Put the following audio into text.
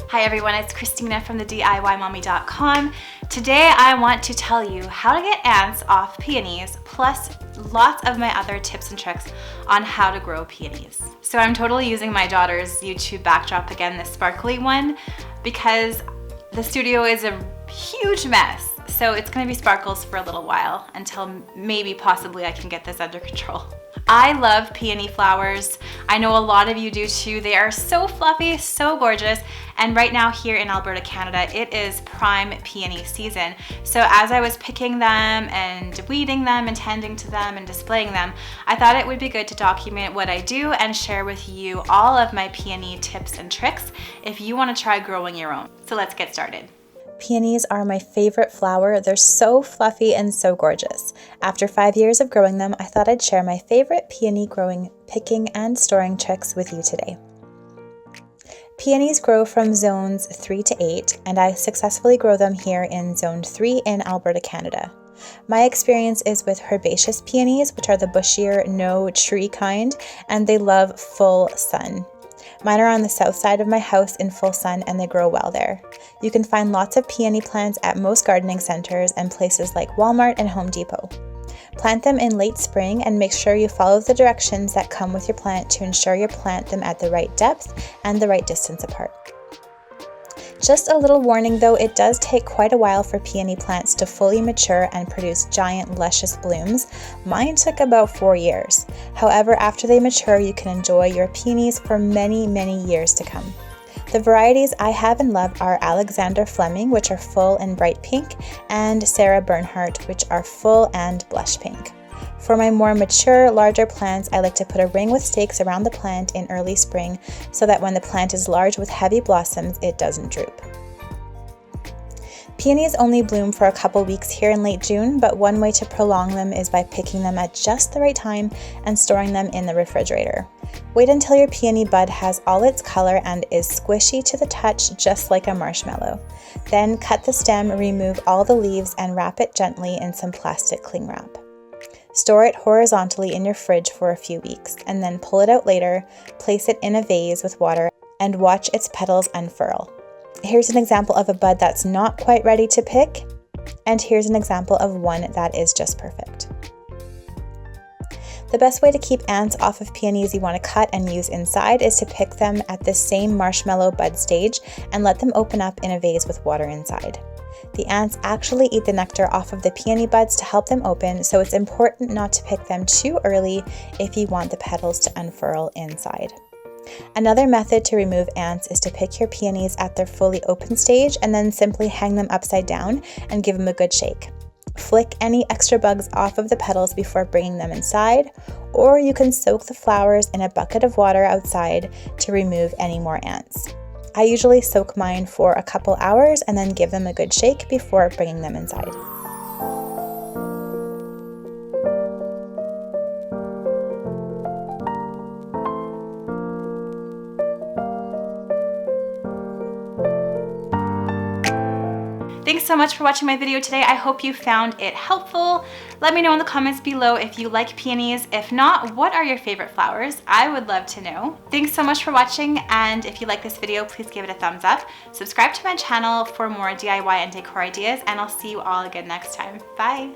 Hi everyone, it's Christina from the DIYmommy.com. Today I want to tell you how to get ants off peonies, plus lots of my other tips and tricks on how to grow peonies. So I'm totally using my daughter's YouTube backdrop again, this sparkly one, because the studio is a huge mess. So it's gonna be sparkles for a little while until maybe possibly I can get this under control. I love peony flowers. I know a lot of you do too. They are so fluffy, so gorgeous. And right now here in Alberta, Canada, it is prime peony season. So as I was picking them and weeding them and tending to them and displaying them, I thought it would be good to document what I do and share with you all of my peony tips and tricks if you want to try growing your own. So let's get started. Peonies are my favorite flower. They're so fluffy and so gorgeous. After 5 years of growing them, I thought I'd share my favorite peony growing, picking, and storing tricks with you today. Peonies grow from zones 3 to 8, and I successfully grow them here in zone 3 in Alberta, Canada. My experience is with herbaceous peonies, which are the bushier, no tree kind, and they love full sun. Mine are on the south side of my house in full sun and they grow well there. You can find lots of peony plants at most gardening centers and places like Walmart and Home Depot. Plant them in late spring and make sure you follow the directions that come with your plant to ensure you plant them at the right depth and the right distance apart. Just a little warning though, it does take quite a while for peony plants to fully mature and produce giant luscious blooms. Mine took about 4 years. However, after they mature, you can enjoy your peonies for many, many years to come. The varieties I have and love are Alexander Fleming, which are full and bright pink, and Sarah Bernhardt, which are full and blush pink. For my more mature, larger plants, I like to put a ring with stakes around the plant in early spring so that when the plant is large with heavy blossoms, it doesn't droop. Peonies only bloom for a couple weeks here in late June, but one way to prolong them is by picking them at just the right time and storing them in the refrigerator. Wait until your peony bud has all its color and is squishy to the touch, just like a marshmallow. Then cut the stem, remove all the leaves, and wrap it gently in some plastic cling wrap. Store it horizontally in your fridge for a few weeks, and then pull it out later, place it in a vase with water, and watch its petals unfurl. Here's an example of a bud that's not quite ready to pick, and here's an example of one that is just perfect. The best way to keep ants off of peonies you want to cut and use inside is to pick them at the same marshmallow bud stage and let them open up in a vase with water inside. The ants actually eat the nectar off of the peony buds to help them open, so it's important not to pick them too early if you want the petals to unfurl inside. Another method to remove ants is to pick your peonies at their fully open stage and then simply hang them upside down and give them a good shake. Flick any extra bugs off of the petals before bringing them inside, or you can soak the flowers in a bucket of water outside to remove any more ants. I usually soak mine for a couple hours and then give them a good shake before bringing them inside. Thanks so much for watching my video today. I hope you found it helpful. Let me know in the comments below if you like peonies. If not, what are your favorite flowers? I would love to know. Thanks so much for watching, and if you like this video, please give it a thumbs up. Subscribe to my channel for more DIY and decor ideas, and I'll see you all again next time. Bye.